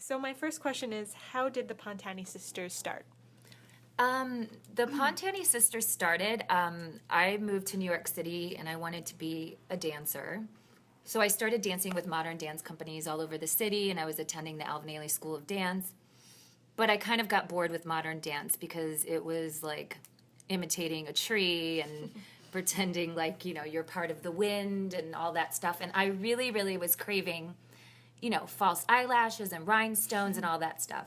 So my first question is, how did the Pontani Sisters start? The Pontani Sisters started. I moved to New York City and I wanted to be a dancer. So I started dancing with modern dance companies all over the city, and I was attending the Alvin Ailey School of Dance. But I kind of got bored with modern dance because it was like imitating a tree and pretending like, you're part of the wind and all that stuff. And I really, really was craving, false eyelashes and rhinestones and all that stuff.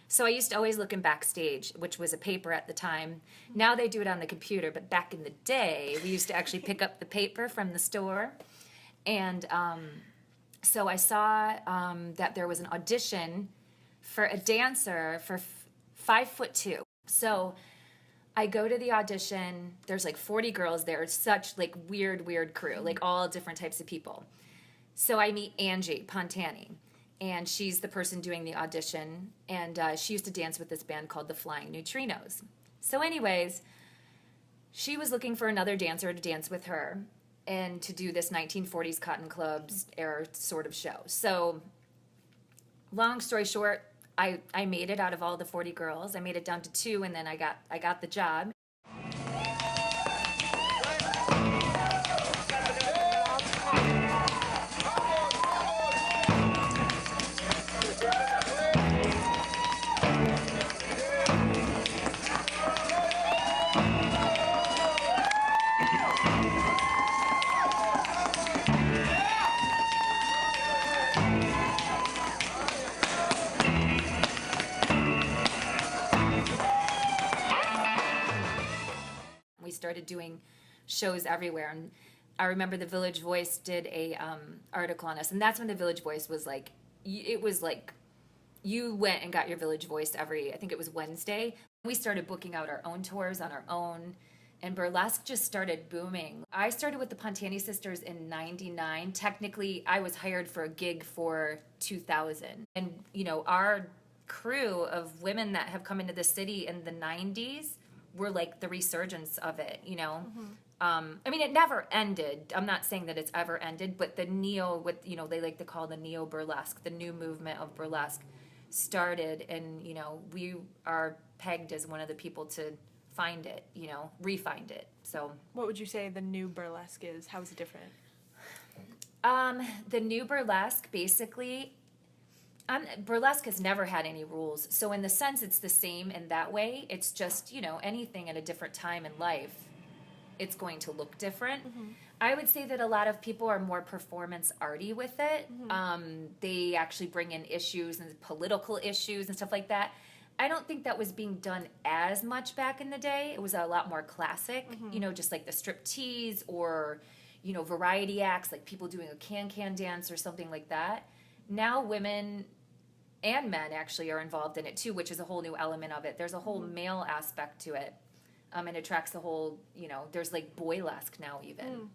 So I used to always look in Backstage, which was a paper at the time. Now they do it on the computer, but back in the day, we used to actually pick up the paper from the store. And so I saw that there was an audition for a dancer for 5'2". So I go to the audition. There's like 40 girls there. It's such like weird crew, like all different types of people. So I meet Angie Pontani, and she's the person doing the audition. And she used to dance with this band called the Flying Neutrinos. So anyways, she was looking for another dancer to dance with her and to do this 1940s Cotton Clubs era sort of show. So long story short, I made it out of all the 40 girls. I made it down to 2, and then I got the job. We started doing shows everywhere, and I remember the Village Voice did a article on us, and that's when the Village Voice was like, it was like you went and got your Village Voice I think it was Wednesday. We started booking out our own tours on our own, and burlesque just started booming. I started with the Pontani Sisters in '99. Technically, I was hired for a gig for 2000, and our crew of women that have come into the city in the '90s were like the resurgence of it. I mean, it never ended. I'm not saying that it's ever ended, but the they like to call the Neo-Burlesque, the new movement of burlesque, started, and we are pegged as one of the people to find it, re-find it. So What would you say the new burlesque is? How is it different? the new burlesque, basically, burlesque has never had any rules. So in the sense, it's the same in that way. It's just, anything at a different time in life, it's going to look different. I would say that a lot of people are more performance arty with it. They actually bring in issues and political issues and stuff like that. I don't think that was being done as much back in the day. It was a lot more classic, just like the striptease or, variety acts, like people doing a can-can dance or something like that. Now women and men actually are involved in it too, which is a whole new element of it. There's a whole male aspect to it, and it attracts the whole, there's like boylesque now even.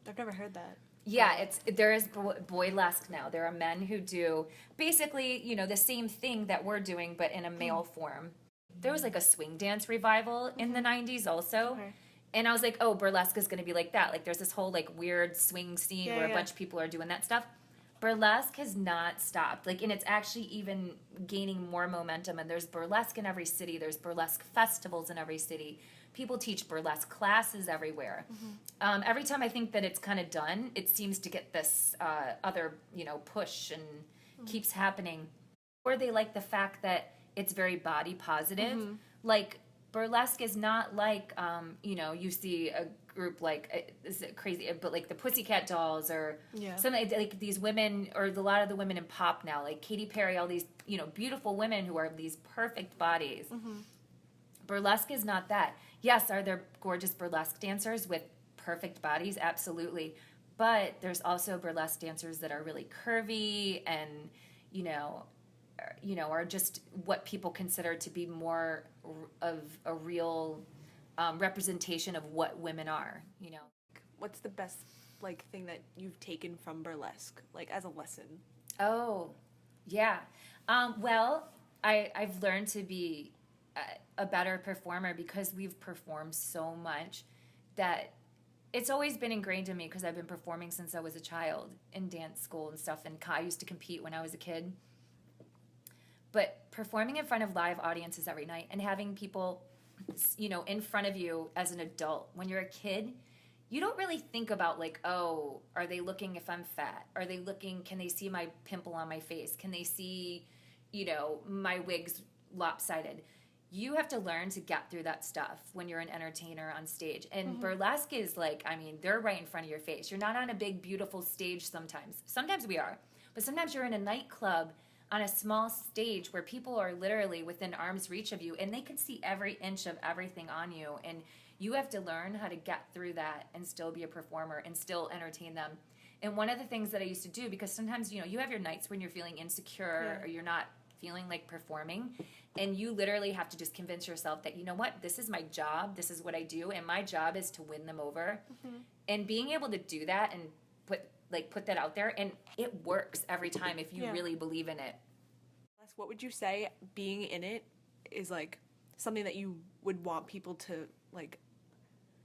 I've never heard that. Yeah, there is boylesque now. There are men who do basically, the same thing that we're doing, but in a male form. There was like a swing dance revival in the 90s also. Okay. And I was like, oh, burlesque is going to be like that. Like there's this whole like weird swing scene where a Yeah. bunch of people are doing that stuff. Burlesque has not stopped. Like, and it's actually even gaining more momentum. And there's burlesque in every city. There's burlesque festivals in every city. People teach burlesque classes everywhere. Every time I think that it's kind of done, it seems to get this other, push and keeps happening. Or they like the fact that it's very body positive. Like, burlesque is not like, you see a group like, this is crazy, but like the Pussycat Dolls or something like these women, or a lot of the women in pop now, like Katy Perry, all these, beautiful women who are these perfect bodies. Burlesque is not that. Yes, are there gorgeous burlesque dancers with perfect bodies? Absolutely. But there's also burlesque dancers that are really curvy and, are just what people consider to be more of a real representation of what women are, What's the best thing that you've taken from burlesque, as a lesson? Oh, yeah. Well, I've learned to be a better performer because we've performed so much that it's always been ingrained in me because I've been performing since I was a child in dance school and stuff, and I used to compete when I was a kid. But performing in front of live audiences every night and having people, you know, in front of you as an adult. When you're a kid, you don't really think about like, oh, are they looking if I'm fat? Are they looking, can they see my pimple on my face? Can they see, you know, my wig's lopsided? You have to learn to get through that stuff when you're an entertainer on stage. And burlesque is like, I mean, they're right in front of your face. You're not on a big, beautiful stage sometimes. Sometimes we are. But sometimes you're in a nightclub on a small stage where people are literally within arm's reach of you and they can see every inch of everything on you. And you have to learn how to get through that and still be a performer and still entertain them. And one of the things that I used to do, because sometimes, you know, you have your nights when you're feeling insecure or you're not feeling like performing, and you literally have to just convince yourself that, you know what, this is my job, this is what I do, and my job is to win them over. And being able to do that and put that out there, and it works every time if you really believe in it. What would you say being in it is like something that you would want people to like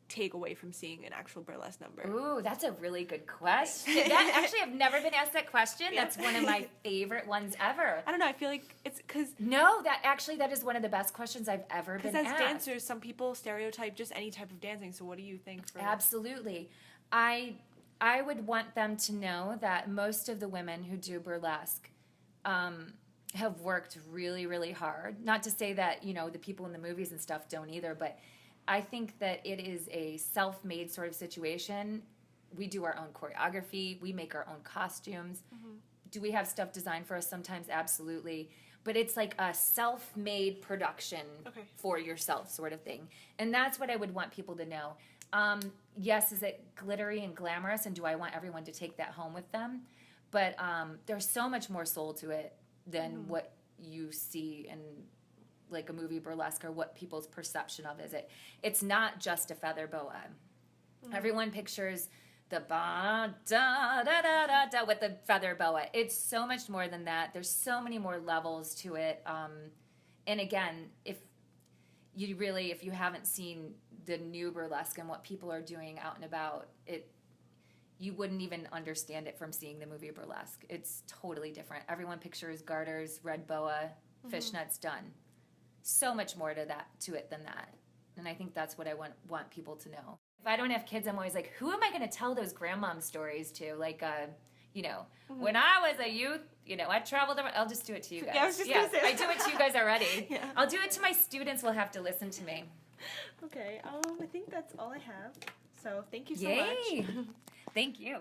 take away from seeing an actual burlesque number? Ooh, that's a really good question. That, actually, I've never been asked that question. That's one of my favorite ones ever. I don't know. I feel like it's because... No, that is one of the best questions I've ever been asked. Because as dancers, some people stereotype just any type of dancing. So what do you think for... Absolutely. I would want them to know that most of the women who do burlesque have worked really, really hard. Not to say that, you know, the people in the movies and stuff don't either, but I think that it is a self-made sort of situation. We do our own choreography. We make our own costumes. Do we have stuff designed for us sometimes? Absolutely. But it's like a self-made production for yourself sort of thing. And that's what I would want people to know. Yes, is it glittery and glamorous, and do I want everyone to take that home with them? But there's so much more soul to it than what you see in like a movie burlesque or what people's perception of is it. It's not just a feather boa. Everyone pictures the ba da da da da da with the feather boa. It's so much more than that. There's so many more levels to it. And again, if you haven't seen the new burlesque and what people are doing out and about, you wouldn't even understand it from seeing the movie burlesque. It's totally different. Everyone pictures garters, red boa, fishnets, done. So much more to it than that. And I think that's what I want people to know. If I don't have kids, I'm always like, who am I going to tell those grandmom stories to? Like, you know, when I was a youth, you know, I traveled around. I'll just do it to you guys. Yeah, I was just going to say that. I do it to you guys already. I'll do it to my students. Will have to listen to me. Okay. I think that's all I have. So thank you so much. Thank you.